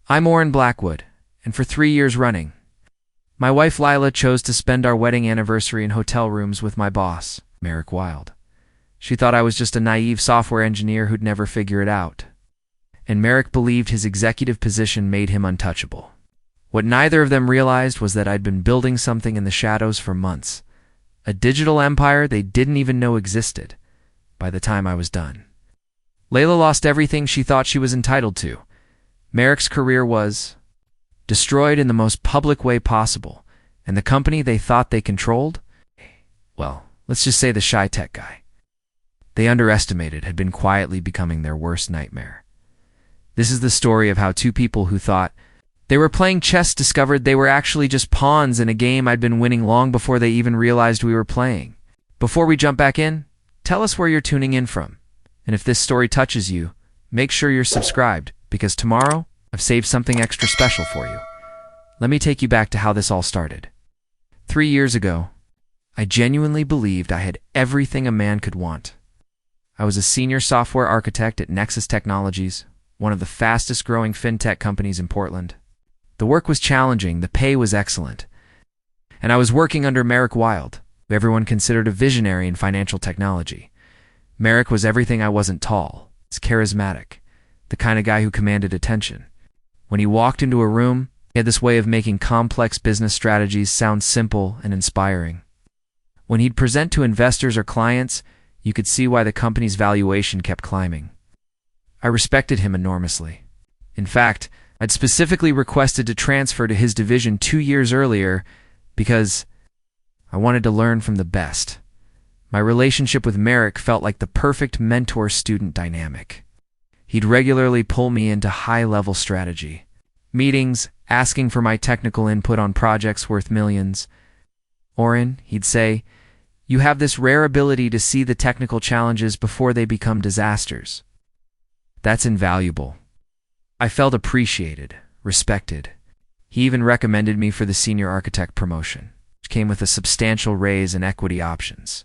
I'm Orin Blackwood, and for 3 years running, my wife Leila chose to spend our wedding anniversary in hotel rooms with my boss, Merrick Wilde. She thought I was just a naive software engineer who'd never figure it out. And Merrick believed his executive position made him untouchable. What neither of them realized was that I'd been building something in the shadows for months, a digital empire they didn't even know existed, by the time I was done. Leila lost everything she thought she was entitled to. Merrick's career was destroyed in the most public way possible, and the company they thought they controlled, well, let's just say the shy tech guy they underestimated had been quietly becoming their worst nightmare. This is the story of how two people who thought they were playing chess discovered they were actually just pawns in a game I'd been winning long before they even realized we were playing. Before we jump back in, tell us where you're tuning in from. And if this story touches you, make sure you're subscribed, because tomorrow I've saved something extra special for you. Let me take you back to how this all started. 3 years ago, I genuinely believed I had everything a man could want. I was a senior software architect at Nexus Technologies, one of the fastest growing fintech companies in Portland. The work was challenging, the pay was excellent, and I was working under Merrick Wilde, who everyone considered a visionary in financial technology. Merrick was everything I wasn't: tall, charismatic, the kind of guy who commanded attention. When he walked into a room, he had this way of making complex business strategies sound simple and inspiring. When he'd present to investors or clients, you could see why the company's valuation kept climbing. I respected him enormously. In fact, I'd specifically requested to transfer to his division 2 years earlier because I wanted to learn from the best. My relationship with Merrick felt like the perfect mentor-student dynamic. He'd regularly pull me into high-level strategy meetings, asking for my technical input on projects worth millions. "Orin," he'd say, "you have this rare ability to see the technical challenges before they become disasters. That's invaluable." I felt appreciated, respected. He even recommended me for the senior architect promotion, which came with a substantial raise and equity options.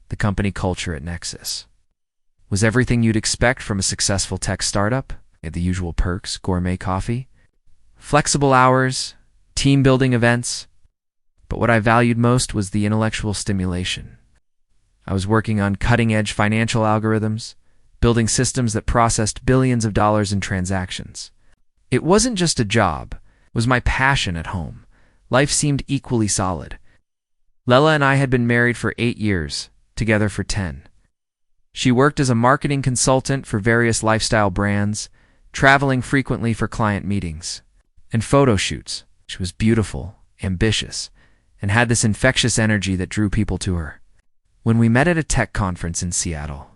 The company culture at Nexus was everything you'd expect from a successful tech startup. It had the usual perks: gourmet coffee, flexible hours, team-building events. But what I valued most was the intellectual stimulation. I was working on cutting-edge financial algorithms, building systems that processed billions of dollars in transactions. It wasn't just a job, it was my passion at home. Life seemed equally solid. Leila and I had been married for 8 years, together for 10. She worked as a marketing consultant for various lifestyle brands, traveling frequently for client meetings and photo shoots. She was beautiful, ambitious, and had this infectious energy that drew people to her. When we met at a tech conference in Seattle,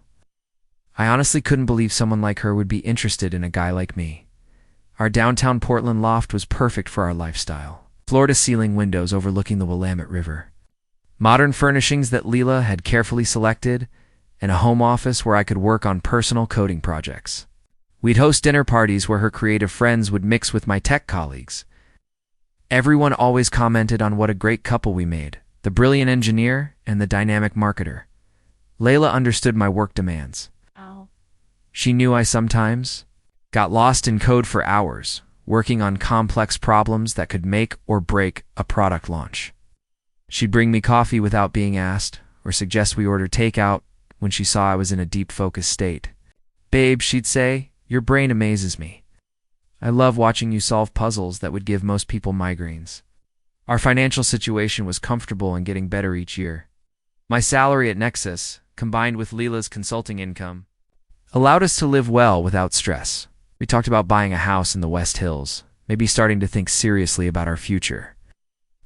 I honestly couldn't believe someone like her would be interested in a guy like me. Our downtown Portland loft was perfect for our lifestyle. Floor-to-ceiling windows overlooking the Willamette River, modern furnishings that Leila had carefully selected, and a home office where I could work on personal coding projects. We'd host dinner parties where her creative friends would mix with my tech colleagues. Everyone always commented on what a great couple we made, the brilliant engineer and the dynamic marketer. Leila understood my work demands. She knew I sometimes got lost in code for hours, working on complex problems that could make or break a product launch. She'd bring me coffee without being asked, or suggest we order takeout when she saw I was in a deep focused state. "Babe," she'd say, "your brain amazes me. I love watching you solve puzzles that would give most people migraines." Our financial situation was comfortable and getting better each year. My salary at Nexus, combined with Leila's consulting income, allowed us to live well without stress. We talked about buying a house in the West Hills, maybe starting to think seriously about our future.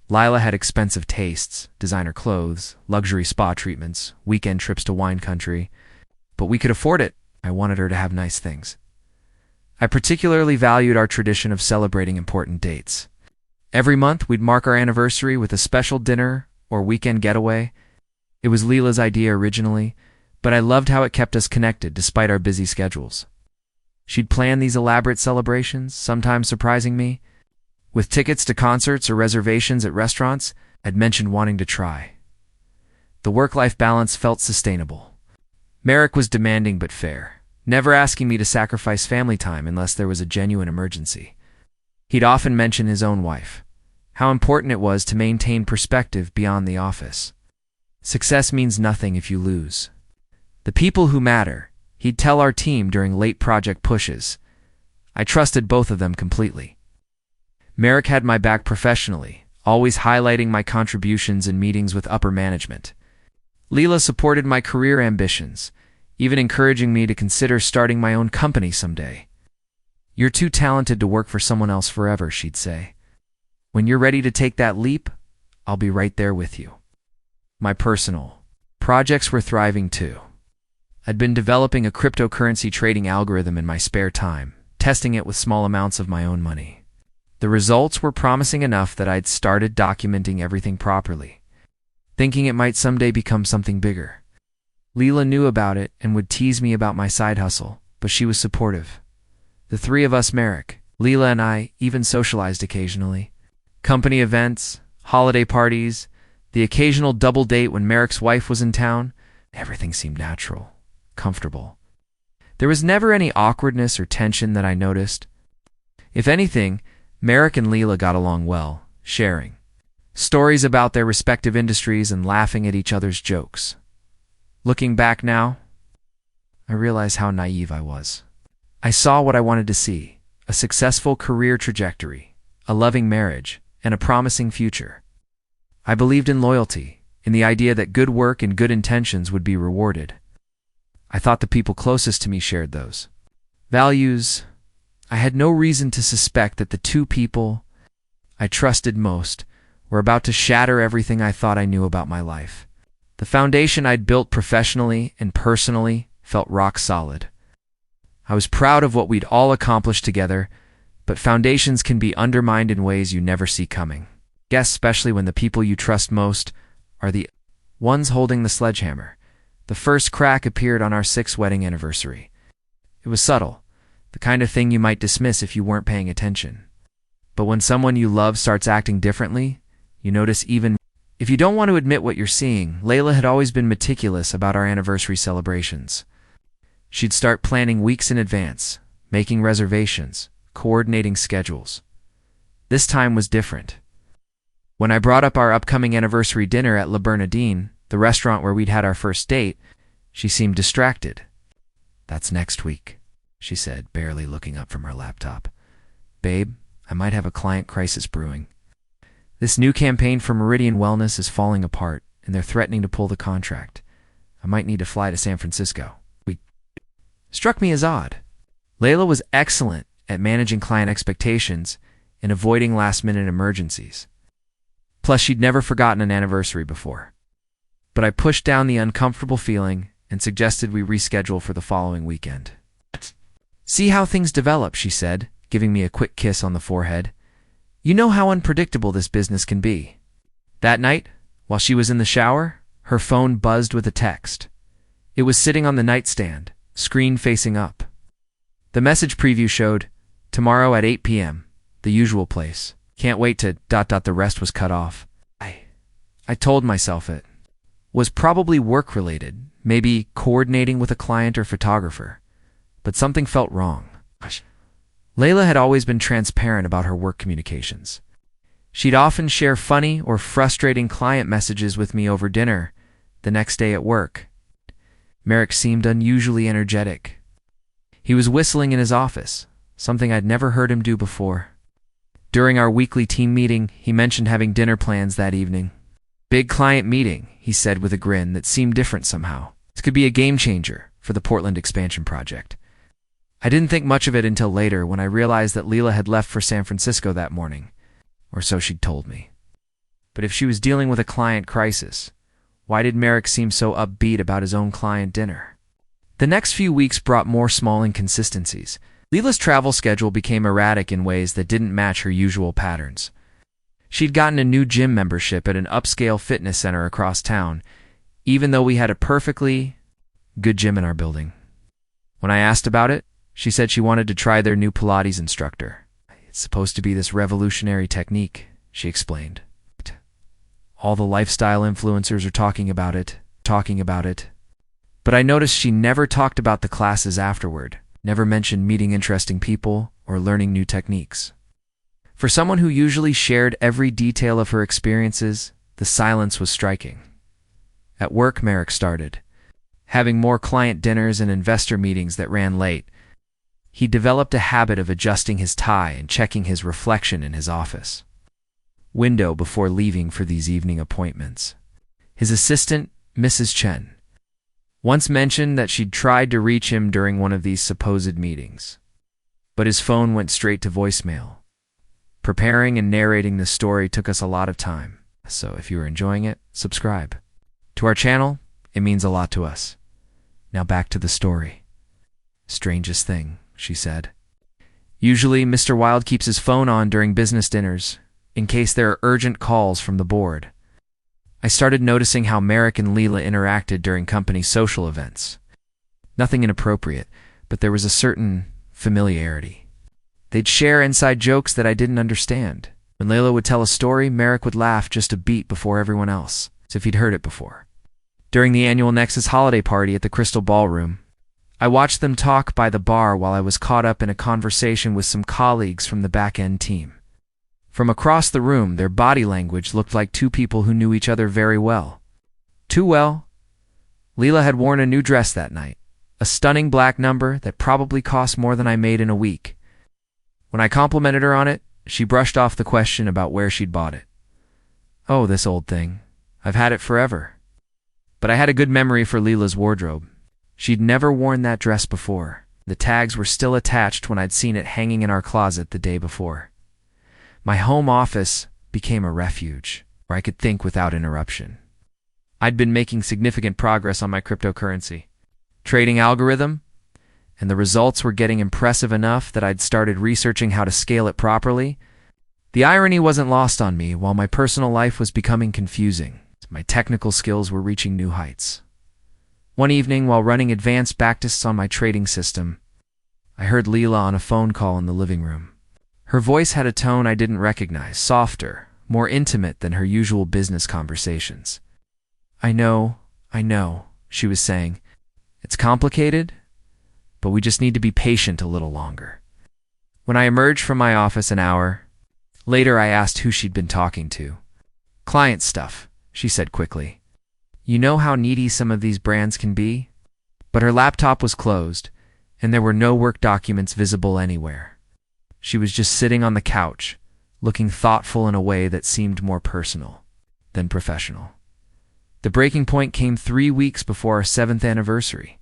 Leila had expensive tastes: designer clothes, luxury spa treatments, weekend trips to wine country. But we could afford it. I wanted her to have nice things. I particularly valued our tradition of celebrating important dates. Every month, we'd mark our anniversary with a special dinner or weekend getaway. It was Leila's idea originally, but I loved how it kept us connected despite our busy schedules. She'd plan these elaborate celebrations, sometimes surprising me. With tickets to concerts or reservations at restaurants I'd mentioned wanting to try. The work-life balance felt sustainable. Merrick was demanding but fair, never asking me to sacrifice family time unless there was a genuine emergency. He'd often mention his own wife, how important it was to maintain perspective beyond the office. Success means nothing if you lose. The people who matter, he'd tell our team during late project pushes. I trusted both of them completely. Merrick had my back professionally, always highlighting my contributions in meetings with upper management. Leila supported my career ambitions, even encouraging me to consider starting my own company someday. "You're too talented to work for someone else forever," she'd say. "When you're ready to take that leap, I'll be right there with you." My personal projects were thriving too. I'd been developing a cryptocurrency trading algorithm in my spare time, testing it with small amounts of my own money. The results were promising enough that I'd started documenting everything properly, thinking it might someday become something bigger. Leila knew about it and would tease me about my side hustle, but she was supportive. The three of us, Merrick, Leila, and I, even socialized occasionally. Company events, holiday parties, the occasional double date when Merrick's wife was in town. Everything seemed natural, comfortable. There was never any awkwardness or tension that I noticed. If anything, Merrick and Leila got along well, sharing stories about their respective industries and laughing at each other's jokes. Looking back now, I realize how naive I was. I saw what I wanted to see: a successful career trajectory, a loving marriage, and a promising future. I believed in loyalty, in the idea that good work and good intentions would be rewarded. I thought the people closest to me shared those values. I had no reason to suspect that the two people I trusted most were about to shatter everything I thought I knew about my life. The foundation I'd built professionally and personally felt rock solid. I was proud of what we'd all accomplished together, but foundations can be undermined in ways you never see coming. Guess especially when the people you trust most are the ones holding the sledgehammer. The first crack appeared on our 6th wedding anniversary. It was subtle, the kind of thing you might dismiss if you weren't paying attention. But when someone you love starts acting differently, you notice even if you don't want to admit what you're seeing. Leila had always been meticulous about our anniversary celebrations. She'd start planning weeks in advance, making reservations, coordinating schedules. This time was different. When I brought up our upcoming anniversary dinner at La Bernardine, the restaurant where we'd had our first date, she seemed distracted. "That's next week," she said, barely looking up from her laptop. "Babe, I might have a client crisis brewing. This new campaign for Meridian Wellness is falling apart, and they're threatening to pull the contract. I might need to fly to San Francisco." Struck me as odd. Leila was excellent at managing client expectations and avoiding last-minute emergencies. Plus, she'd never forgotten an anniversary before. But I pushed down the uncomfortable feeling and suggested we reschedule for the following weekend. "See how things develop," she said, giving me a quick kiss on the forehead. "You know how unpredictable this business can be." That night, while she was in the shower, her phone buzzed with a text. It was sitting on the nightstand, screen facing up. The message preview showed, "Tomorrow at 8 p.m., the usual place. Can't wait to... The rest was cut off. I told myself it was probably work-related, maybe coordinating with a client or photographer, but something felt wrong. Leila had always been transparent about her work communications. She'd often share funny or frustrating client messages with me over dinner the next day at work. Merrick seemed unusually energetic. He was whistling in his office, something I'd never heard him do before. During our weekly team meeting, he mentioned having dinner plans that evening. "Big client meeting," he said with a grin that seemed different somehow. "This could be a game changer for the Portland expansion project." I didn't think much of it until later when I realized that Leila had left for San Francisco that morning, or so she'd told me. But if she was dealing with a client crisis, why did Merrick seem so upbeat about his own client dinner? The next few weeks brought more small inconsistencies. Leila's travel schedule became erratic in ways that didn't match her usual patterns. She'd gotten a new gym membership at an upscale fitness center across town, even though we had a perfectly good gym in our building. When I asked about it, she said she wanted to try their new Pilates instructor. "It's supposed to be this revolutionary technique," she explained. "All the lifestyle influencers are talking about it. But I noticed she never talked about the classes afterward, never mentioned meeting interesting people or learning new techniques. For someone who usually shared every detail of her experiences, the silence was striking. At work, Merrick started having more client dinners and investor meetings that ran late. He developed a habit of adjusting his tie and checking his reflection in his office window before leaving for these evening appointments. His assistant, Mrs. Chen, once mentioned that she'd tried to reach him during one of these supposed meetings, but his phone went straight to voicemail. Preparing and narrating this story took us a lot of time, so if you are enjoying it, subscribe to our channel. It means a lot to us. Now back to the story. Strangest thing, she said. Usually, Mr. Wilde keeps his phone on during business dinners, in case there are urgent calls from the board. I started noticing how Merrick and Leila interacted during company social events. Nothing inappropriate, but there was a certain familiarity. They'd share inside jokes that I didn't understand. When Leila would tell a story, Merrick would laugh just a beat before everyone else, as if he'd heard it before. During the annual Nexus holiday party at the Crystal Ballroom, I watched them talk by the bar while I was caught up in a conversation with some colleagues from the back-end team. From across the room, their body language looked like two people who knew each other very well. Too well. Leila had worn a new dress that night, a stunning black number that probably cost more than I made in a week. When I complimented her on it, she brushed off the question about where she'd bought it. "Oh, this old thing. I've had it forever." But I had a good memory for Leila's wardrobe. She'd never worn that dress before. The tags were still attached when I'd seen it hanging in our closet the day before. My home office became a refuge where I could think without interruption. I'd been making significant progress on my cryptocurrency trading algorithm, and the results were getting impressive enough that I'd started researching how to scale it properly. The irony wasn't lost on me while my personal life was becoming confusing. My technical skills were reaching new heights. One evening, while running advanced backtests on my trading system, I heard Leila on a phone call in the living room. Her voice had a tone I didn't recognize, softer, more intimate than her usual business conversations. I know, she was saying. "It's complicated, but we just need to be patient a little longer." When I emerged from my office an hour later, I asked who she'd been talking to. "Client stuff," she said quickly. "You know how needy some of these brands can be?" But her laptop was closed, and there were no work documents visible anywhere. She was just sitting on the couch, looking thoughtful in a way that seemed more personal than professional. The breaking point came 3 weeks before our 7th anniversary.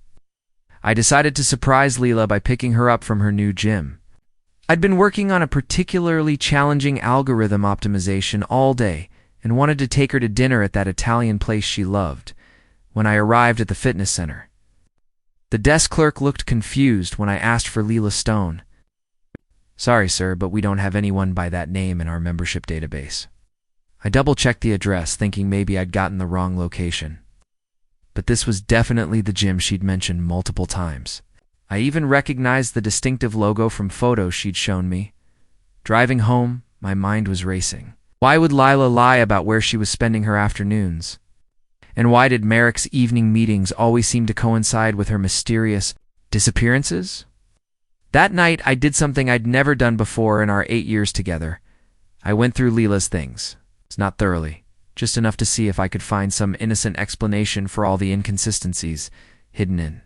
I decided to surprise Leila by picking her up from her new gym. I'd been working on a particularly challenging algorithm optimization all day and wanted to take her to dinner at that Italian place she loved. When I arrived at the fitness center, the desk clerk looked confused when I asked for Leila Stone. "Sorry, sir, but we don't have anyone by that name in our membership database." I double-checked the address, thinking maybe I'd gotten the wrong location. But this was definitely the gym she'd mentioned multiple times. I even recognized the distinctive logo from photos she'd shown me. Driving home, my mind was racing. Why would Leila lie about where she was spending her afternoons? And why did Merrick's evening meetings always seem to coincide with her mysterious disappearances? That night, I did something I'd never done before in our 8 years together. I went through Leila's things. It's not thoroughly, just enough to see if I could find some innocent explanation for all the inconsistencies hidden in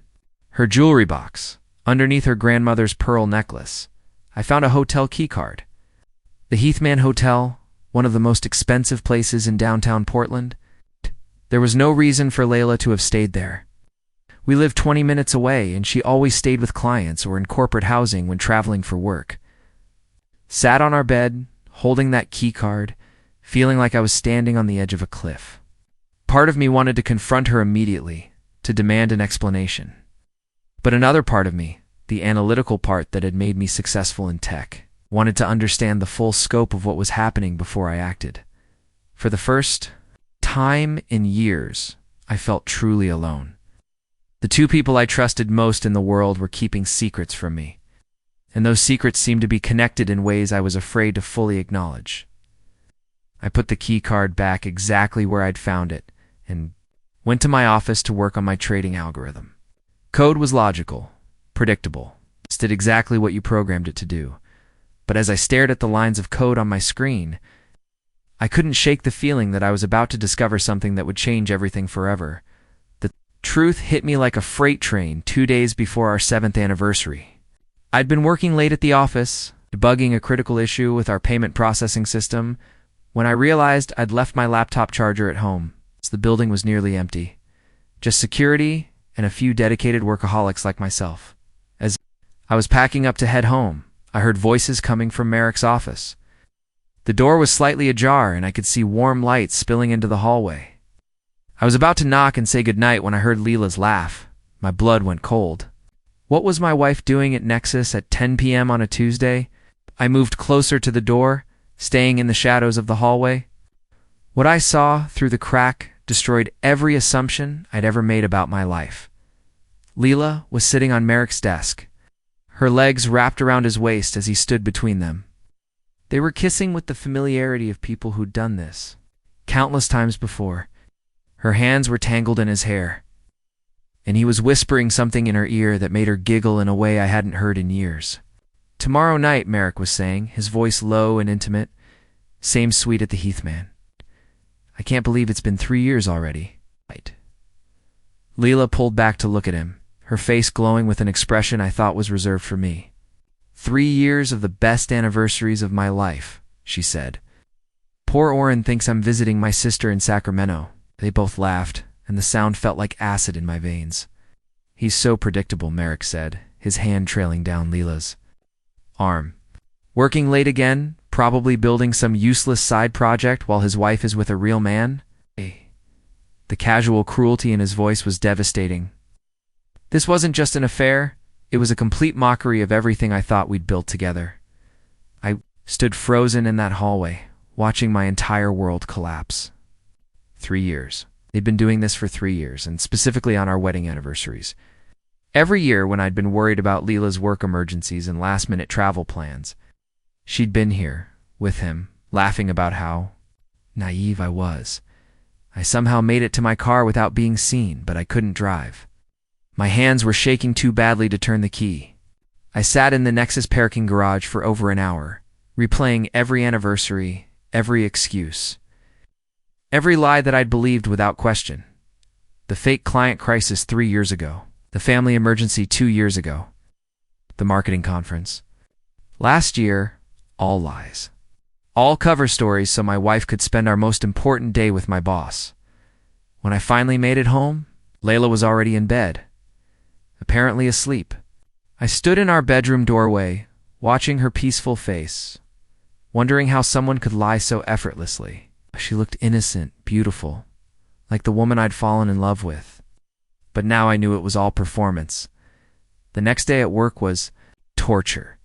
her jewelry box. Underneath her grandmother's pearl necklace, I found a hotel keycard. The Heathman Hotel, one of the most expensive places in downtown Portland. There was no reason for Leila to have stayed there. We lived 20 minutes away, and she always stayed with clients or in corporate housing when traveling for work. Sat on our bed, holding that keycard, feeling like I was standing on the edge of a cliff. Part of me wanted to confront her immediately, to demand an explanation. But another part of me, the analytical part that had made me successful in tech, wanted to understand the full scope of what was happening before I acted. For the first time in years, I felt truly alone. The two people I trusted most in the world were keeping secrets from me, and those secrets seemed to be connected in ways I was afraid to fully acknowledge. I put the key card back exactly where I'd found it and went to my office to work on my trading algorithm. Code was logical, predictable. It did exactly what you programmed it to do. but as I stared at the lines of code on my screen, I couldn't shake the feeling that I was about to discover something that would change everything forever. The truth hit me like a freight train 2 days before our 7th anniversary. I'd been working late at the office, debugging a critical issue with our payment processing system, when I realized I'd left my laptop charger at home. The building was nearly empty. Just security and a few dedicated workaholics like myself. As I was packing up to head home, I heard voices coming from Merrick's office. The door was slightly ajar, and I could see warm light spilling into the hallway. I was about to knock and say goodnight when I heard Leila's laugh. My blood went cold. What was my wife doing at Nexus at 10 p.m. on a Tuesday? I moved closer to the door, staying in the shadows of the hallway. What I saw through the crack destroyed every assumption I'd ever made about my life. Leila was sitting on Merrick's desk, her legs wrapped around his waist as he stood between them. They were kissing with the familiarity of people who'd done this countless times before. Her hands were tangled in his hair, and he was whispering something in her ear that made her giggle in a way I hadn't heard in years. "Tomorrow night," Merrick was saying, his voice low and intimate. "Same suite at the Heathman. I can't believe it's been 3 years already." Right. Leila pulled back to look at him, her face glowing with an expression I thought was reserved for me. 3 years of the best anniversaries of my life," she said. "Poor Orin thinks I'm visiting my sister in Sacramento." They both laughed, and the sound felt like acid in my veins. "He's so predictable," Merrick said, his hand trailing down Leila's arm. "Working late again? Probably building some useless side project while his wife is with a real man?" The casual cruelty in his voice was devastating. This wasn't just an affair, it was a complete mockery of everything I thought we'd built together. I stood frozen in that hallway, watching my entire world collapse. 3 years. They'd been doing this for 3 years, and specifically on our wedding anniversaries. Every year when I'd been worried about Leila's work emergencies and last-minute travel plans, she'd been here, with him, laughing about how naive I was. I somehow made it to my car without being seen, but I couldn't drive. My hands were shaking too badly to turn the key. I sat in the Nexus parking garage for over an hour, replaying every anniversary, every excuse, every lie that I'd believed without question. The fake client crisis 3 years ago, the family emergency 2 years ago, the marketing conference. Last year, all lies. All cover stories so my wife could spend our most important day with my boss. When I finally made it home, Leila was already in bed, apparently asleep. I stood in our bedroom doorway, watching her peaceful face, wondering how someone could lie so effortlessly. She looked innocent, beautiful, like the woman I'd fallen in love with. But now I knew it was all performance. The next day at work was torture.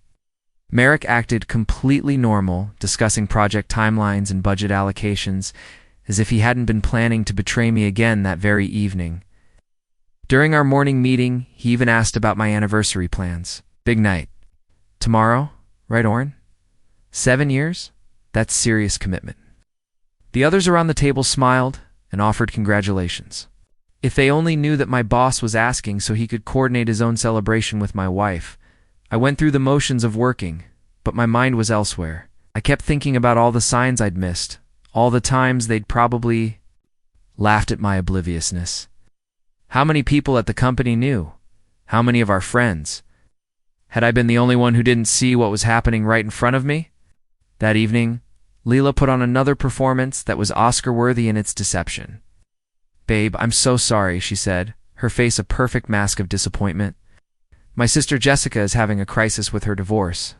Merrick acted completely normal, discussing project timelines and budget allocations, as if he hadn't been planning to betray me again that very evening. During our morning meeting, he even asked about my anniversary plans. "Big night. Tomorrow, right, Orin? 7 years? That's serious commitment." The others around the table smiled and offered congratulations. If they only knew that my boss was asking so he could coordinate his own celebration with my wife. I went through the motions of working, but my mind was elsewhere. I kept thinking about all the signs I'd missed, all the times they'd probably laughed at my obliviousness. How many people at the company knew? How many of our friends? Had I been the only one who didn't see what was happening right in front of me? That evening, Leila put on another performance that was Oscar-worthy in its deception. "Babe, I'm so sorry," she said, her face a perfect mask of disappointment. "My sister Jessica is having a crisis with her divorce.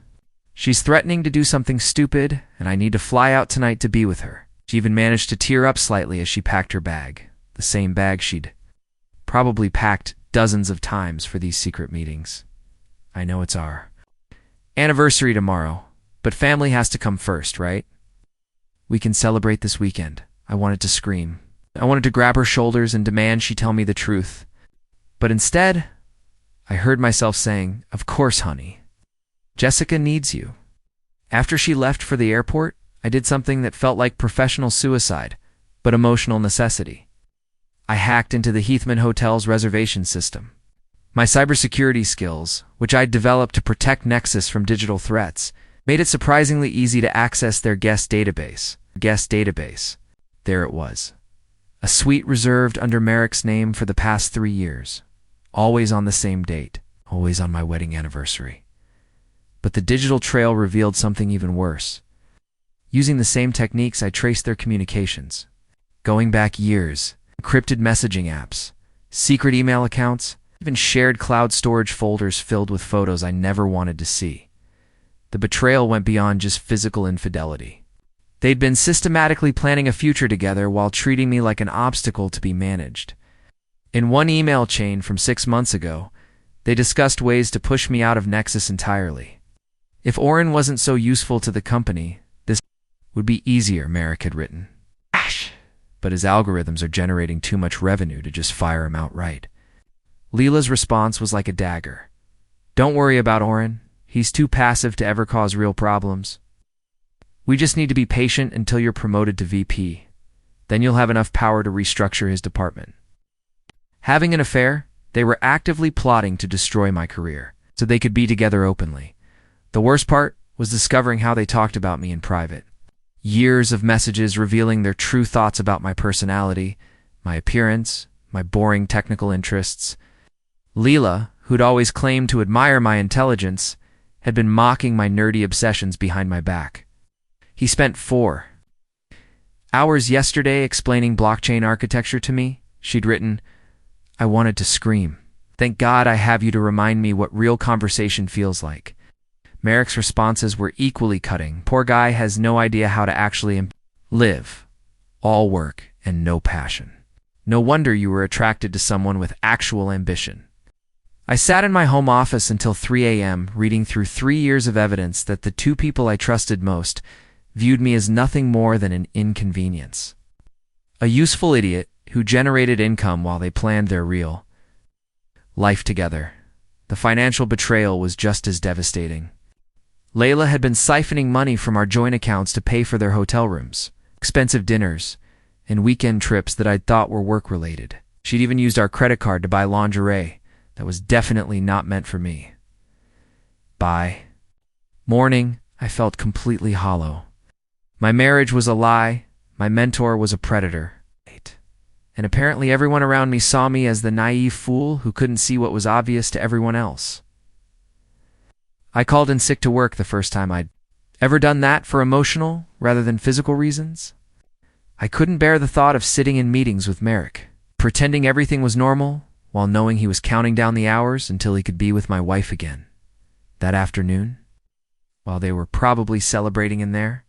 She's threatening to do something stupid, and I need to fly out tonight to be with her." She even managed to tear up slightly as she packed her bag, the same bag she'd probably packed dozens of times for these secret meetings. "I know it's our anniversary tomorrow, but family has to come first, right? We can celebrate this weekend." I wanted to scream. I wanted to grab her shoulders and demand she tell me the truth. But instead, I heard myself saying, "Of course, honey. Jessica needs you." After she left for the airport, I did something that felt like professional suicide, but emotional necessity. I hacked into the Heathman Hotel's reservation system. My cybersecurity skills, which I'd developed to protect Nexus from digital threats, made it surprisingly easy to access their guest database. There it was. A suite reserved under Merrick's name for the past 3 years. Always on the same date. Always on my wedding anniversary. But the digital trail revealed something even worse. Using the same techniques, I traced their communications. Going back years, encrypted messaging apps, secret email accounts, even shared cloud storage folders filled with photos I never wanted to see. The betrayal went beyond just physical infidelity. They'd been systematically planning a future together while treating me like an obstacle to be managed. In one email chain from 6 months ago, they discussed ways to push me out of Nexus entirely. If Orin wasn't so useful to the company, this would be easier, Merrick had written. But his algorithms are generating too much revenue to just fire him outright. Leila's response was like a dagger. Don't worry about Orin. He's too passive to ever cause real problems. We just need to be patient until you're promoted to VP. Then you'll have enough power to restructure his department. Having an affair, they were actively plotting to destroy my career, so they could be together openly. The worst part was discovering how they talked about me in private. Years of messages revealing their true thoughts about my personality, my appearance, my boring technical interests. Leila, who'd always claimed to admire my intelligence, had been mocking my nerdy obsessions behind my back. He spent 4 hours yesterday explaining blockchain architecture to me. She'd written, I wanted to scream. Thank God I have you to remind me what real conversation feels like. Merrick's responses were equally cutting. Poor guy has no idea how to actually live. All work and no passion. No wonder you were attracted to someone with actual ambition. I sat in my home office until 3 a.m. reading through 3 years of evidence that the 2 people I trusted most viewed me as nothing more than an inconvenience. A useful idiot who generated income while they planned their real life together. The financial betrayal was just as devastating. Leila had been siphoning money from our joint accounts to pay for their hotel rooms, expensive dinners, and weekend trips that I'd thought were work-related. She'd even used our credit card to buy lingerie that was definitely not meant for me. By morning, I felt completely hollow. My marriage was a lie, my mentor was a predator, and apparently everyone around me saw me as the naive fool who couldn't see what was obvious to everyone else. I called in sick to work the first time I'd ever done that for emotional rather than physical reasons. I couldn't bear the thought of sitting in meetings with Merrick, pretending everything was normal while knowing he was counting down the hours until he could be with my wife again. That afternoon, while they were probably celebrating in their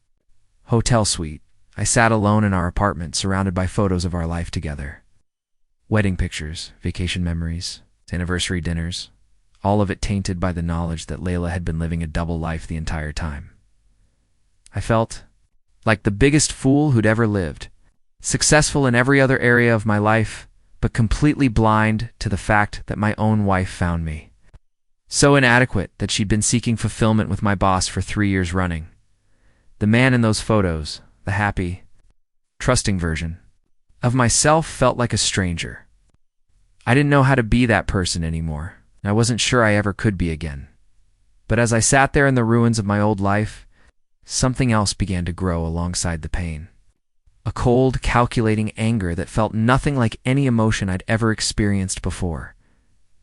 hotel suite, I sat alone in our apartment surrounded by photos of our life together. Wedding pictures, vacation memories, anniversary dinners, all of it tainted by the knowledge that Leila had been living a double life the entire time. I felt like the biggest fool who'd ever lived, successful in every other area of my life, but completely blind to the fact that my own wife found me. So inadequate that she'd been seeking fulfillment with my boss for 3 years running. The man in those photos, the happy, trusting version of myself, felt like a stranger. I didn't know how to be that person anymore. I wasn't sure I ever could be again. But as I sat there in the ruins of my old life, something else began to grow alongside the pain. A cold, calculating anger that felt nothing like any emotion I'd ever experienced before.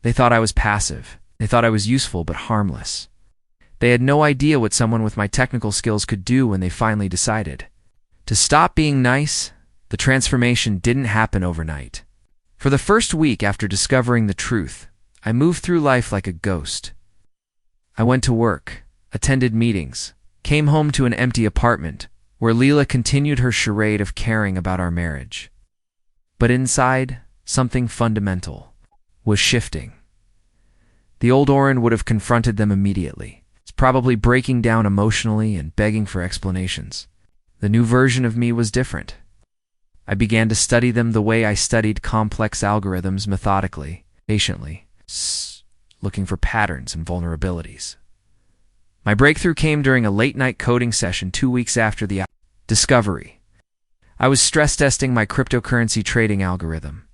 They thought I was passive. They thought I was useful but harmless. They had no idea what someone with my technical skills could do when they finally decided. To stop being nice, the transformation didn't happen overnight. For the first week after discovering the truth, I moved through life like a ghost. I went to work, attended meetings, came home to an empty apartment where Leila continued her charade of caring about our marriage. But inside, something fundamental was shifting. The old Orin would have confronted them immediately. It's probably breaking down emotionally and begging for explanations. The new version of me was different. I began to study them the way I studied complex algorithms, methodically, patiently, looking for patterns and vulnerabilities. My breakthrough came during a late-night coding session 2 weeks after the discovery. I was stress testing my cryptocurrency trading algorithm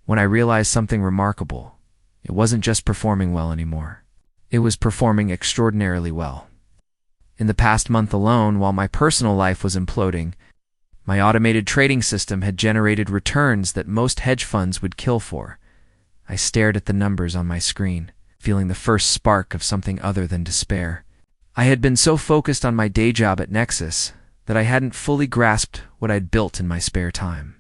when I realized something remarkable. It wasn't just performing well anymore. It was performing extraordinarily well. In the past month alone, while my personal life was imploding, my automated trading system had generated returns that most hedge funds would kill for. I stared at the numbers on my screen, feeling the first spark of something other than despair. I had been so focused on my day job at Nexus that I hadn't fully grasped what I'd built in my spare time.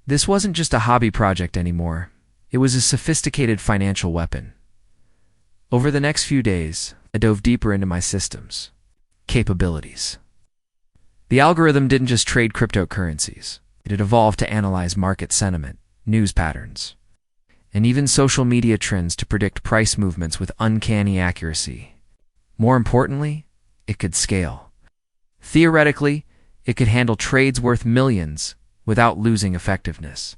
This wasn't just a hobby project anymore. It was a sophisticated financial weapon. Over the next few days, I dove deeper into my system's capabilities. The algorithm didn't just trade cryptocurrencies. It had evolved to analyze market sentiment, news patterns, and even social media trends to predict price movements with uncanny accuracy. More importantly, it could scale. Theoretically, it could handle trades worth millions without losing effectiveness.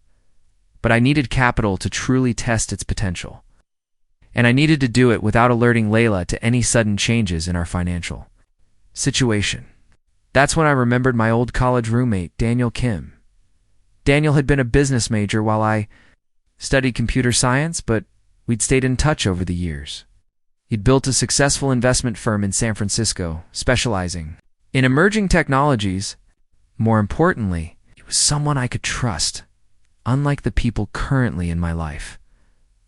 But I needed capital to truly test its potential. And I needed to do it without alerting Leila to any sudden changes in our financial situation. That's when I remembered my old college roommate, Daniel Kim. Daniel had been a business major while I studied computer science, but we'd stayed in touch over the years. He'd built a successful investment firm in San Francisco, specializing in emerging technologies. More importantly, he was someone I could trust, unlike the people currently in my life.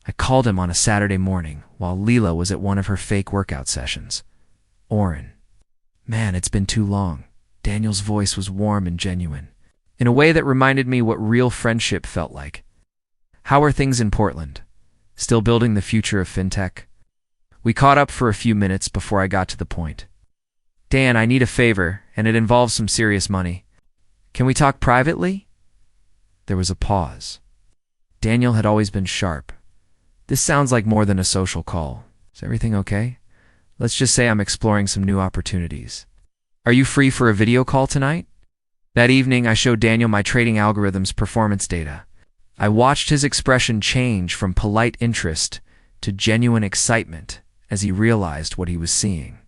I called him on a Saturday morning while Leila was at one of her fake workout sessions. Orin. Man, it's been too long. Daniel's voice was warm and genuine, in a way that reminded me what real friendship felt like. How are things in Portland? Still building the future of fintech? We caught up for a few minutes before I got to the point. Dan, I need a favor, and it involves some serious money. Can we talk privately? There was a pause. Daniel had always been sharp. This sounds like more than a social call. Is everything okay? Let's just say I'm exploring some new opportunities. Are you free for a video call tonight? That evening, I showed Daniel my trading algorithm's performance data. I watched his expression change from polite interest to genuine excitement as he realized what he was seeing.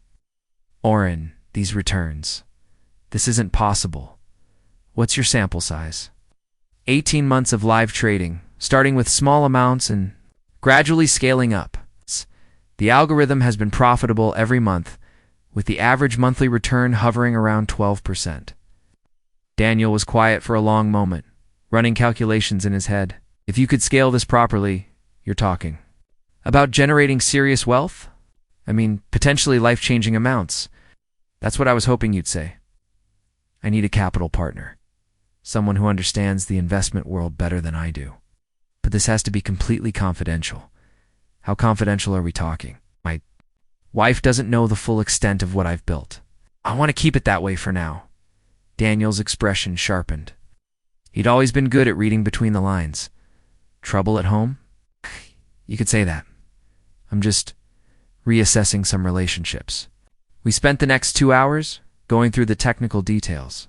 Orin, these returns. This isn't possible. What's your sample size? 18 months of live trading, starting with small amounts and gradually scaling up. The algorithm has been profitable every month, with the average monthly return hovering around 12%. Daniel was quiet for a long moment, running calculations in his head. If you could scale this properly, you're talking about generating serious wealth? I mean, potentially life-changing amounts. That's what I was hoping you'd say. I need a capital partner, someone who understands the investment world better than I do. But this has to be completely confidential. How confidential are we talking? My wife doesn't know the full extent of what I've built. I want to keep it that way for now. Daniel's expression sharpened. He'd always been good at reading between the lines. Trouble at home? You could say that. I'm just reassessing some relationships. We spent the next 2 hours going through the technical details.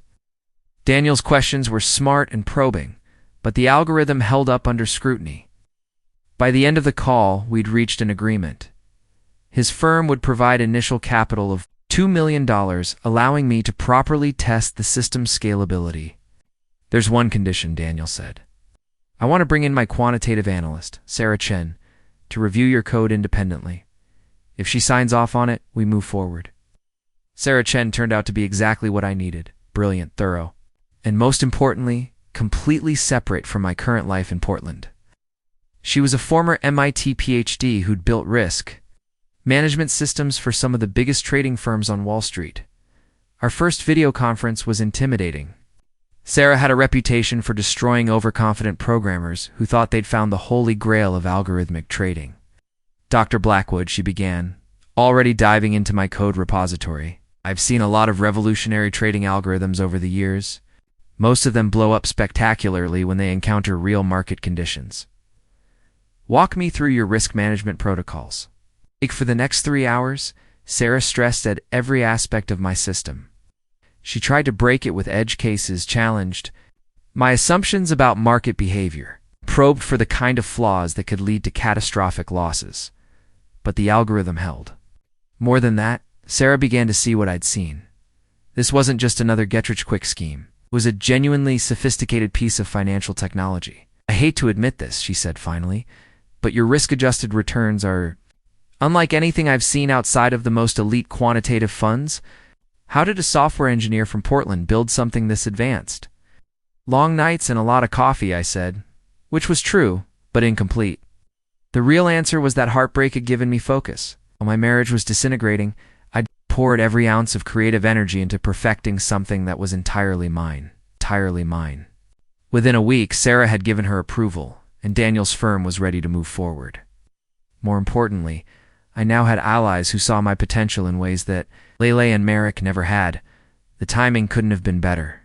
Daniel's questions were smart and probing, but the algorithm held up under scrutiny. By the end of the call, we'd reached an agreement. His firm would provide initial capital of $2 million, allowing me to properly test the system's scalability. There's one condition, Daniel said. I want to bring in my quantitative analyst, Sarah Chen, to review your code independently. If she signs off on it, we move forward. Sarah Chen turned out to be exactly what I needed. Brilliant, thorough, and most importantly, completely separate from my current life in Portland. She was a former MIT PhD who'd built risk management systems for some of the biggest trading firms on Wall Street. Our first video conference was intimidating. Sarah had a reputation for destroying overconfident programmers who thought they'd found the holy grail of algorithmic trading. Dr. Blackwood, she began, already diving into my code repository. I've seen a lot of revolutionary trading algorithms over the years. Most of them blow up spectacularly when they encounter real market conditions. Walk me through your risk management protocols. For the next 3 hours, Sarah stressed at every aspect of my system. She tried to break it with edge cases, challenged my assumptions about market behavior, probed for the kind of flaws that could lead to catastrophic losses. But the algorithm held. More than that, Sarah began to see what I'd seen. This wasn't just another get-rich-quick scheme. It was a genuinely sophisticated piece of financial technology. I hate to admit this, she said finally, but your risk-adjusted returns are unlike anything I've seen outside of the most elite quantitative funds. How did a software engineer from Portland build something this advanced? Long nights and a lot of coffee, I said, which was true, but incomplete. The real answer was that heartbreak had given me focus. While my marriage was disintegrating, I'd poured every ounce of creative energy into perfecting something that was entirely mine. Entirely mine. Within a week, Sarah had given her approval, and Daniel's firm was ready to move forward. More importantly, I now had allies who saw my potential in ways that Leila and Merrick never had. The timing couldn't have been better.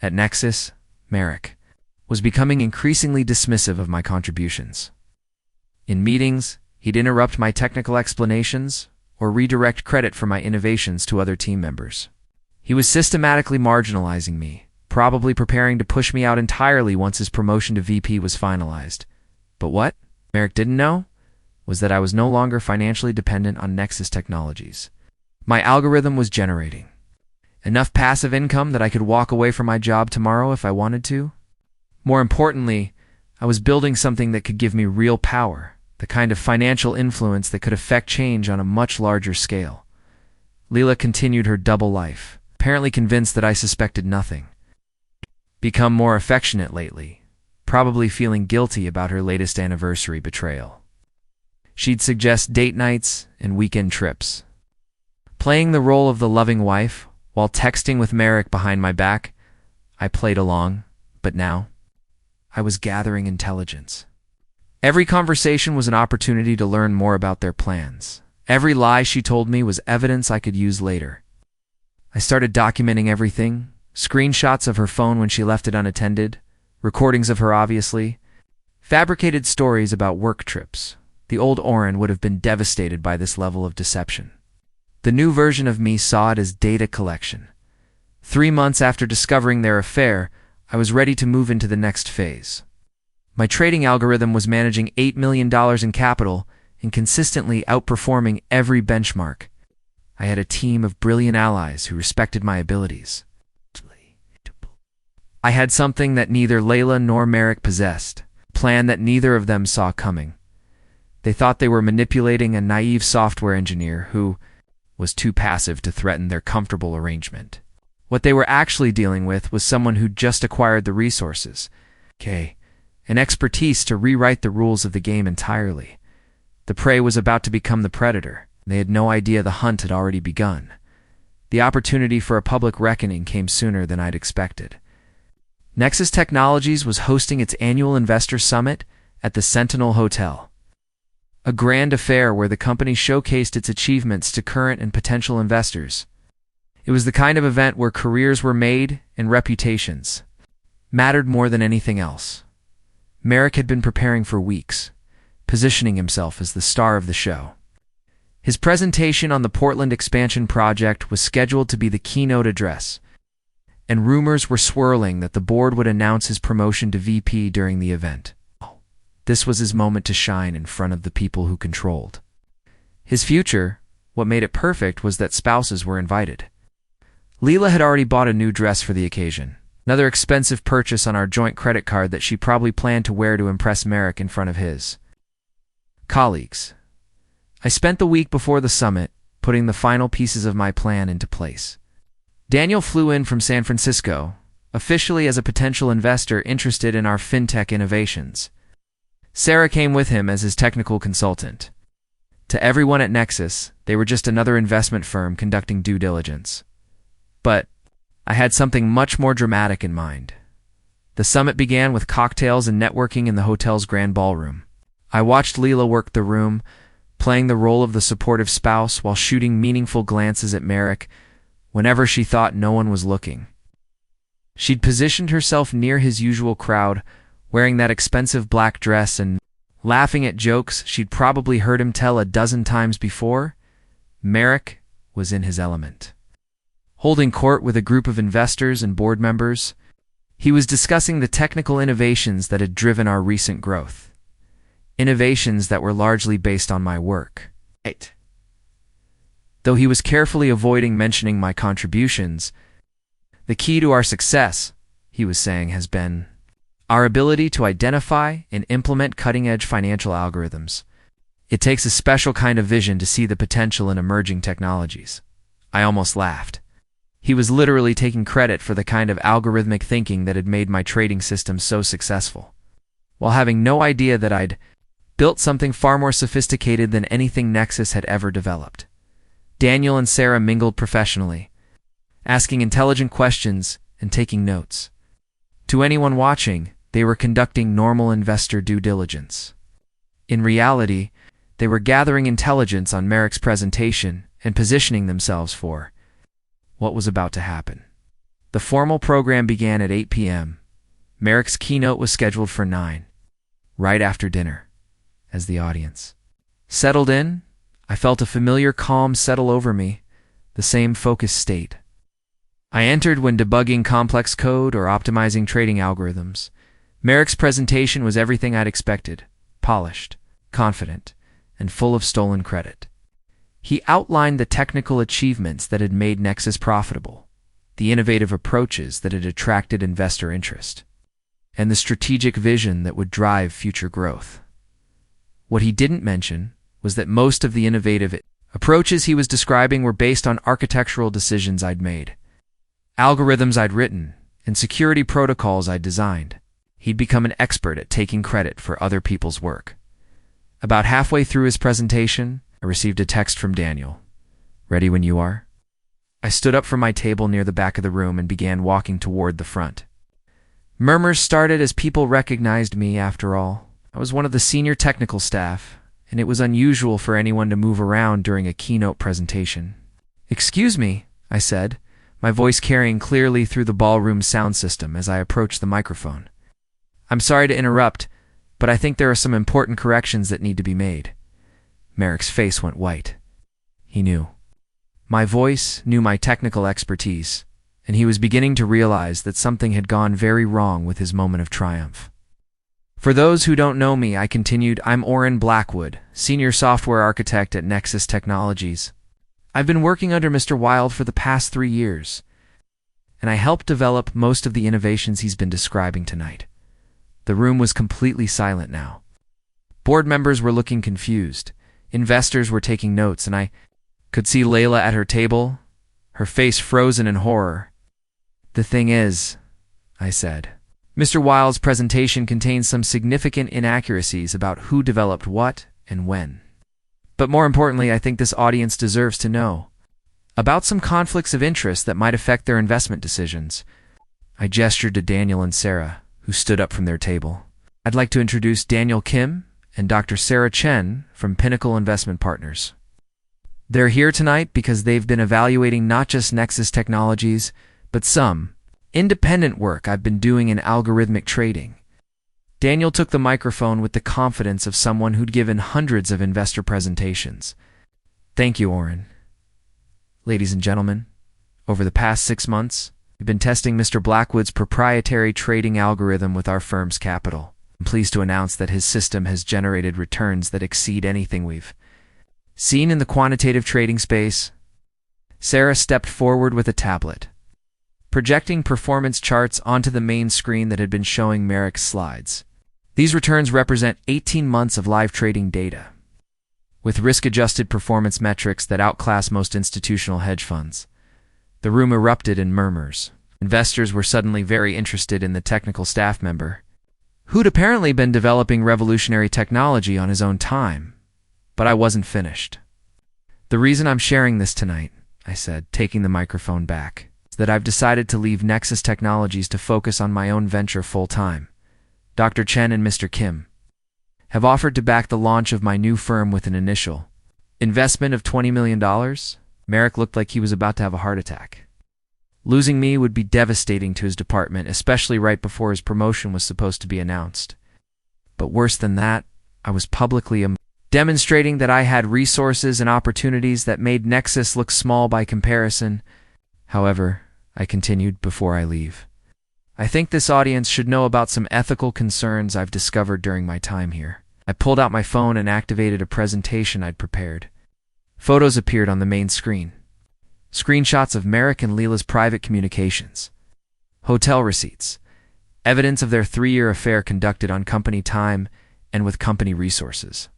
At Nexus, Merrick was becoming increasingly dismissive of my contributions. In meetings, he'd interrupt my technical explanations or redirect credit for my innovations to other team members. He was systematically marginalizing me, probably preparing to push me out entirely once his promotion to VP was finalized. But what Merrick didn't know was that I was no longer financially dependent on Nexus Technologies. My algorithm was generating enough passive income that I could walk away from my job tomorrow if I wanted to. More importantly, I was building something that could give me real power, the kind of financial influence that could affect change on a much larger scale. Leila continued her double life, apparently convinced that I suspected nothing. Become more affectionate lately, probably feeling guilty about her latest anniversary betrayal. She'd suggest date nights and weekend trips. Playing the role of the loving wife while texting with Merrick behind my back, I played along, but now I was gathering intelligence. Every conversation was an opportunity to learn more about their plans. Every lie she told me was evidence I could use later. I started documenting everything, screenshots of her phone when she left it unattended, recordings of her obviously, fabricated stories about work trips. The old Orin would have been devastated by this level of deception. The new version of me saw it as data collection. 3 months after discovering their affair, I was ready to move into the next phase. My trading algorithm was managing $8 million in capital and consistently outperforming every benchmark. I had a team of brilliant allies who respected my abilities. I had something that neither Leila nor Merrick possessed, a plan that neither of them saw coming. They thought they were manipulating a naive software engineer who was too passive to threaten their comfortable arrangement. What they were actually dealing with was someone who'd just acquired the resources, an expertise to rewrite the rules of the game entirely. The prey was about to become the predator. They had no idea the hunt had already begun. The opportunity for a public reckoning came sooner than I'd expected. Nexus Technologies was hosting its annual investor summit at the Sentinel Hotel. A grand affair where the company showcased its achievements to current and potential investors. It was the kind of event where careers were made and reputations mattered more than anything else. Merrick had been preparing for weeks, positioning himself as the star of the show. His presentation on the Portland expansion project was scheduled to be the keynote address, and rumors were swirling that the board would announce his promotion to VP during the event. This was his moment to shine in front of the people who controlled his future. What made it perfect was that spouses were invited. Leila had already bought a new dress for the occasion, another expensive purchase on our joint credit card that she probably planned to wear to impress Merrick in front of his colleagues. I spent the week before the summit putting the final pieces of my plan into place. Daniel flew in from San Francisco, officially as a potential investor interested in our fintech innovations. Sarah came with him as his technical consultant. To everyone at Nexus, they were just another investment firm conducting due diligence. But I had something much more dramatic in mind. The summit began with cocktails and networking in the hotel's grand ballroom. I watched Leila work the room, playing the role of the supportive spouse while shooting meaningful glances at Merrick whenever she thought no one was looking. She'd positioned herself near his usual crowd, wearing that expensive black dress and laughing at jokes she'd probably heard him tell a dozen times before. Merrick was in his element. Holding court with a group of investors and board members, he was discussing the technical innovations that had driven our recent growth. Innovations that were largely based on my work. Though he was carefully avoiding mentioning my contributions, the key to our success, he was saying, has been our ability to identify and implement cutting-edge financial algorithms. It takes a special kind of vision to see the potential in emerging technologies. I almost laughed. He was literally taking credit for the kind of algorithmic thinking that had made my trading system so successful, while having no idea that I'd built something far more sophisticated than anything Nexus had ever developed. Daniel and Sarah mingled professionally, asking intelligent questions and taking notes. To anyone watching, they were conducting normal investor due diligence. In reality, they were gathering intelligence on Merrick's presentation and positioning themselves for what was about to happen. The formal program began at 8 p.m. Merrick's keynote was scheduled for 9, right after dinner. As the audience settled in, I felt a familiar calm settle over me, the same focused state I entered when debugging complex code or optimizing trading algorithms. Merrick's presentation was everything I'd expected: polished, confident, and full of stolen credit. He outlined the technical achievements that had made Nexus profitable, the innovative approaches that had attracted investor interest, and the strategic vision that would drive future growth. What he didn't mention was that most of the innovative approaches he was describing were based on architectural decisions I'd made, algorithms I'd written, and security protocols I'd designed. He'd become an expert at taking credit for other people's work. About halfway through his presentation, I received a text from Daniel. "Ready when you are?" I stood up from my table near the back of the room and began walking toward the front. Murmurs started as people recognized me. After all, I was one of the senior technical staff, and it was unusual for anyone to move around during a keynote presentation. "Excuse me," I said, my voice carrying clearly through the ballroom sound system as I approached the microphone. "I'm sorry to interrupt, but I think there are some important corrections that need to be made." Merrick's face went white. He knew my voice, knew my technical expertise, and he was beginning to realize that something had gone very wrong with his moment of triumph. "For those who don't know me," I continued, "I'm Orin Blackwood, Senior Software Architect at Nexus Technologies. I've been working under Mr. Wilde for the past 3 years, and I helped develop most of the innovations he's been describing tonight." The room was completely silent now. Board members were looking confused. Investors were taking notes, and I could see Leila at her table, her face frozen in horror. "The thing is," I said, "Mr. Wilde's presentation contains some significant inaccuracies about who developed what and when. But more importantly, I think this audience deserves to know about some conflicts of interest that might affect their investment decisions." I gestured to Daniel and Sarah, who stood up from their table. "I'd like to introduce Daniel Kim and Dr. Sarah Chen from Pinnacle Investment Partners. They're here tonight because they've been evaluating not just Nexus Technologies, but some independent work I've been doing in algorithmic trading." Daniel took the microphone with the confidence of someone who'd given hundreds of investor presentations. "Thank you, Orin. Ladies and gentlemen, over the past 6 months, we've been testing Mr. Blackwood's proprietary trading algorithm with our firm's capital. I'm pleased to announce that his system has generated returns that exceed anything we've seen in the quantitative trading space." Sarah stepped forward with a tablet, projecting performance charts onto the main screen that had been showing Merrick's slides. "These returns represent 18 months of live trading data, with risk-adjusted performance metrics that outclass most institutional hedge funds." The room erupted in murmurs. Investors were suddenly very interested in the technical staff member, who'd apparently been developing revolutionary technology on his own time. But I wasn't finished. "The reason I'm sharing this tonight," I said, taking the microphone back, "is that I've decided to leave Nexus Technologies to focus on my own venture full-time. Dr. Chen and Mr. Kim have offered to back the launch of my new firm with an initial investment of $20 million. Merrick looked like he was about to have a heart attack. Losing me would be devastating to his department, especially right before his promotion was supposed to be announced. But worse than that, I was publicly demonstrating that I had resources and opportunities that made Nexus look small by comparison. However," I continued, "before I leave, I think this audience should know about some ethical concerns I've discovered during my time here." I pulled out my phone and activated a presentation I'd prepared. Photos appeared on the main screen. Screenshots of Merrick and Leila's private communications, hotel receipts, evidence of their 3-year affair conducted on company time and with company resources.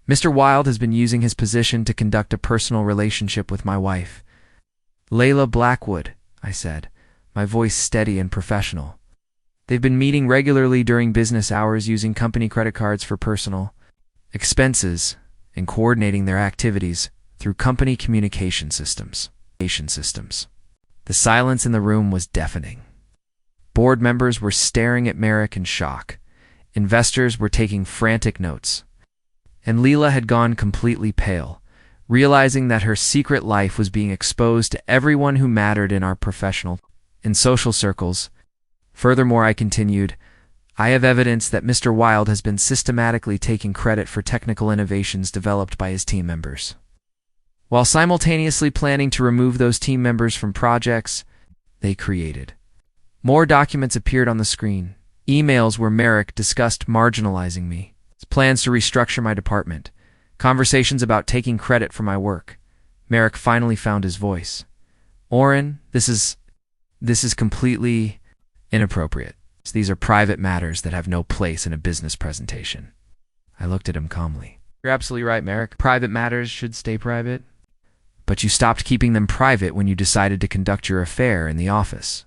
Mr. Wilde has been using his position to conduct a personal relationship with my wife. Leila Blackwood, I said, my voice steady and professional. They've been meeting regularly during business hours using company credit cards for personal expenses and coordinating their activities through company communication systems. The silence in the room was deafening. Board members were staring at Merrick in shock. Investors were taking frantic notes. And Leila had gone completely pale, realizing that her secret life was being exposed to everyone who mattered in our professional and social circles. Furthermore, I continued, I have evidence that Mr. Wilde has been systematically taking credit for technical innovations developed by his team members, while simultaneously planning to remove those team members from projects they created. More documents appeared on the screen. Emails where Merrick discussed marginalizing me, plans to restructure my department, conversations about taking credit for my work. Merrick finally found his voice. Orin, this is completely inappropriate. These are private matters that have no place in a business presentation. I looked at him calmly. You're absolutely right, Merrick. Private matters should stay private. But you stopped keeping them private when you decided to conduct your affair in the office,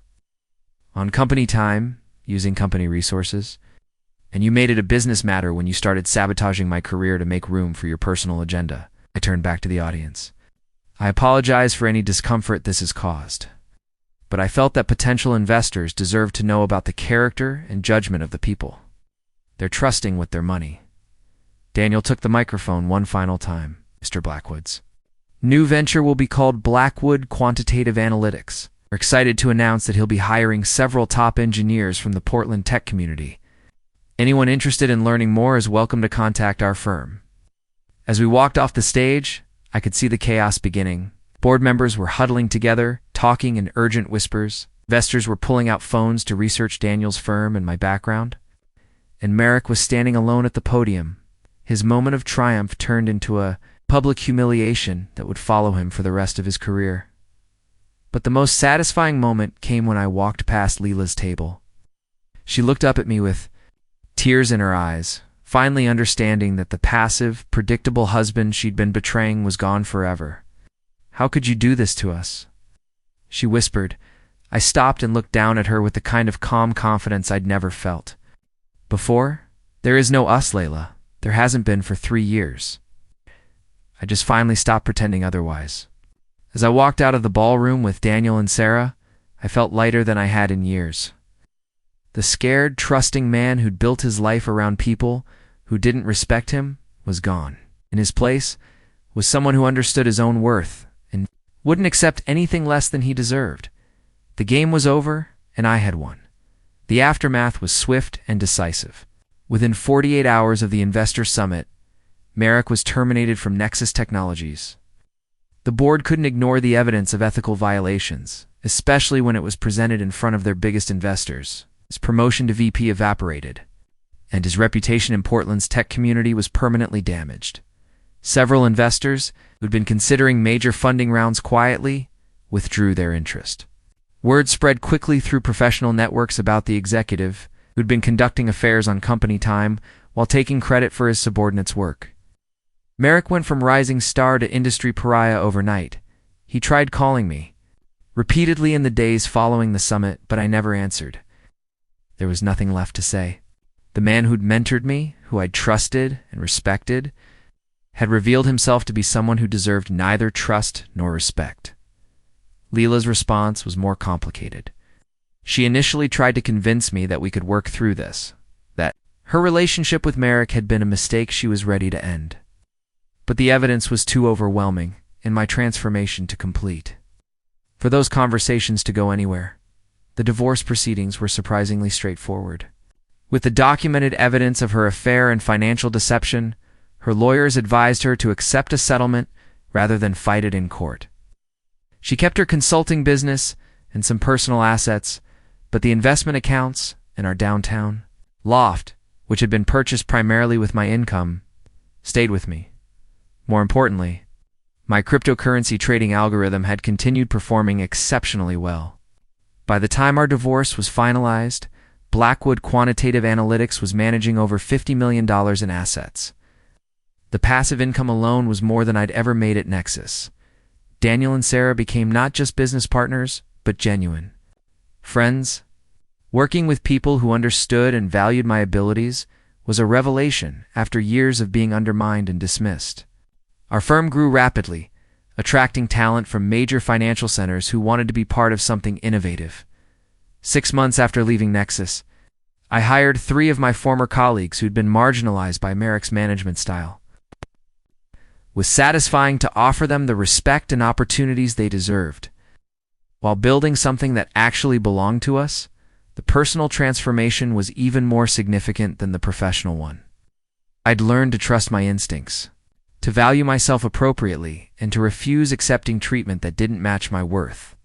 on company time, using company resources, and you made it a business matter when you started sabotaging my career to make room for your personal agenda. I turned back to the audience. I apologize for any discomfort this has caused, but I felt that potential investors deserved to know about the character and judgment of the people they're trusting with their money. Daniel took the microphone one final time. Mr. Blackwood's new venture will be called Blackwood Quantitative Analytics. We're excited to announce that he'll be hiring several top engineers from the Portland tech community. Anyone interested in learning more is welcome to contact our firm. As we walked off the stage, I could see the chaos beginning. Board members were huddling together, talking in urgent whispers. Investors were pulling out phones to research Daniel's firm and my background. And Merrick was standing alone at the podium. His moment of triumph turned into a public humiliation that would follow him for the rest of his career. But the most satisfying moment came when I walked past Leila's table. She looked up at me with tears in her eyes, finally understanding that the passive, predictable husband she'd been betraying was gone forever. How could you do this to us? She whispered. I stopped and looked down at her with the kind of calm confidence I'd never felt before. There is no us, Leila. There hasn't been for 3 years. I just finally stopped pretending otherwise. As I walked out of the ballroom with Daniel and Sarah, I felt lighter than I had in years. The scared, trusting man who'd built his life around people who didn't respect him was gone. In his place was someone who understood his own worth and wouldn't accept anything less than he deserved. The game was over, and I had won. The aftermath was swift and decisive. Within 48 hours of the investor summit, Merrick was terminated from Nexus Technologies. The board couldn't ignore the evidence of ethical violations, especially when it was presented in front of their biggest investors. His promotion to VP evaporated, and his reputation in Portland's tech community was permanently damaged. Several investors, who'd been considering major funding rounds quietly, withdrew their interest. Word spread quickly through professional networks about the executive, who'd been conducting affairs on company time while taking credit for his subordinates' work. Merrick went from rising star to industry pariah overnight. He tried calling me repeatedly in the days following the summit, but I never answered. There was nothing left to say. The man who'd mentored me, who I'd trusted and respected, had revealed himself to be someone who deserved neither trust nor respect. Leila's response was more complicated. She initially tried to convince me that we could work through this, that her relationship with Merrick had been a mistake she was ready to end. But the evidence was too overwhelming, and my transformation to complete for those conversations to go anywhere. The divorce proceedings were surprisingly straightforward. With the documented evidence of her affair and financial deception, her lawyers advised her to accept a settlement rather than fight it in court. She kept her consulting business and some personal assets, but the investment accounts and our downtown loft, which had been purchased primarily with my income, stayed with me. More importantly, my cryptocurrency trading algorithm had continued performing exceptionally well. By the time our divorce was finalized, Blackwood Quantitative Analytics was managing over $50 million in assets. The passive income alone was more than I'd ever made at Nexus. Daniel and Sarah became not just business partners, but genuine friends. Working with people who understood and valued my abilities was a revelation after years of being undermined and dismissed. Our firm grew rapidly, attracting talent from major financial centers who wanted to be part of something innovative. 6 months after leaving Nexus, I hired 3 of my former colleagues who'd been marginalized by Merrick's management style. It was satisfying to offer them the respect and opportunities they deserved. While building something that actually belonged to us, the personal transformation was even more significant than the professional one. I'd learned to trust my instincts, to value myself appropriately, and to refuse accepting treatment that didn't match my worth.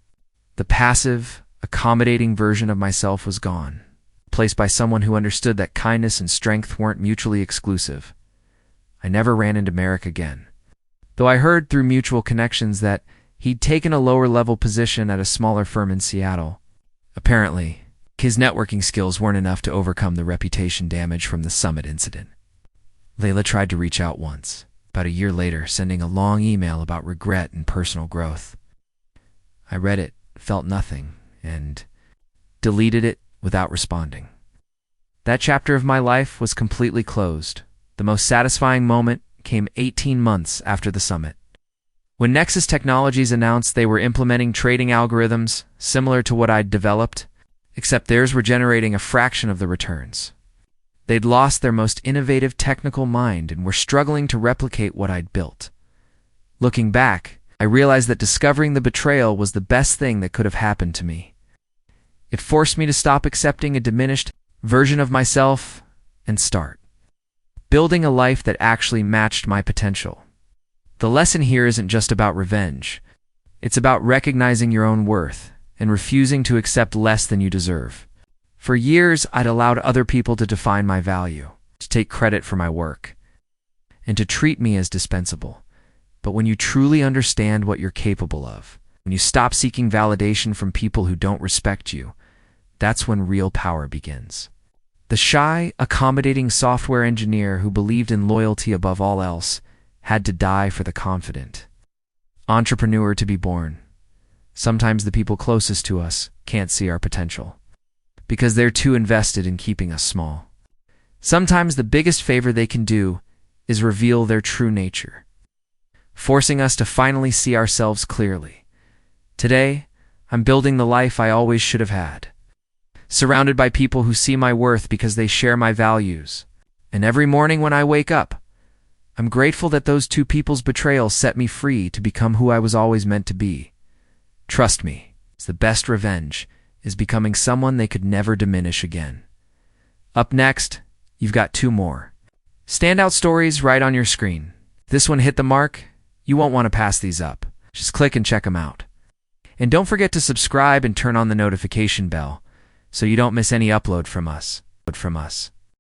The passive, accommodating version of myself was gone, replaced by someone who understood that kindness and strength weren't mutually exclusive. I never ran into Merrick again, though I heard through mutual connections that he'd taken a lower-level position at a smaller firm in Seattle. Apparently, his networking skills weren't enough to overcome the reputation damage from the summit incident. Leila tried to reach out once, about a year later, sending a long email about regret and personal growth. I read it, felt nothing, and deleted it without responding. That chapter of my life was completely closed. The most satisfying moment came 18 months after the summit. When Nexus Technologies announced they were implementing trading algorithms similar to what I'd developed, except theirs were generating a fraction of the returns. They'd lost their most innovative technical mind and were struggling to replicate what I'd built. Looking back, I realized that discovering the betrayal was the best thing that could have happened to me. It forced me to stop accepting a diminished version of myself and start building a life that actually matched my potential. The lesson here isn't just about revenge. It's about recognizing your own worth and refusing to accept less than you deserve. For years, I'd allowed other people to define my value, to take credit for my work, and to treat me as dispensable. But when you truly understand what you're capable of, when you stop seeking validation from people who don't respect you, that's when real power begins. The shy, accommodating software engineer who believed in loyalty above all else had to die for the confident entrepreneur to be born. Sometimes the people closest to us can't see our potential because they're too invested in keeping us small. Sometimes the biggest favor they can do is reveal their true nature, forcing us to finally see ourselves clearly. Today, I'm building the life I always should have had, surrounded by people who see my worth because they share my values. And every morning when I wake up, I'm grateful that those 2 people's betrayal set me free to become who I was always meant to be. Trust me, it's the best revenge is becoming someone they could never diminish again. Up next, you've got 2 more standout stories right on your screen. If this one hit the mark, you won't want to pass these up. Just click and check them out. And don't forget to subscribe and turn on the notification bell so you don't miss any upload from us.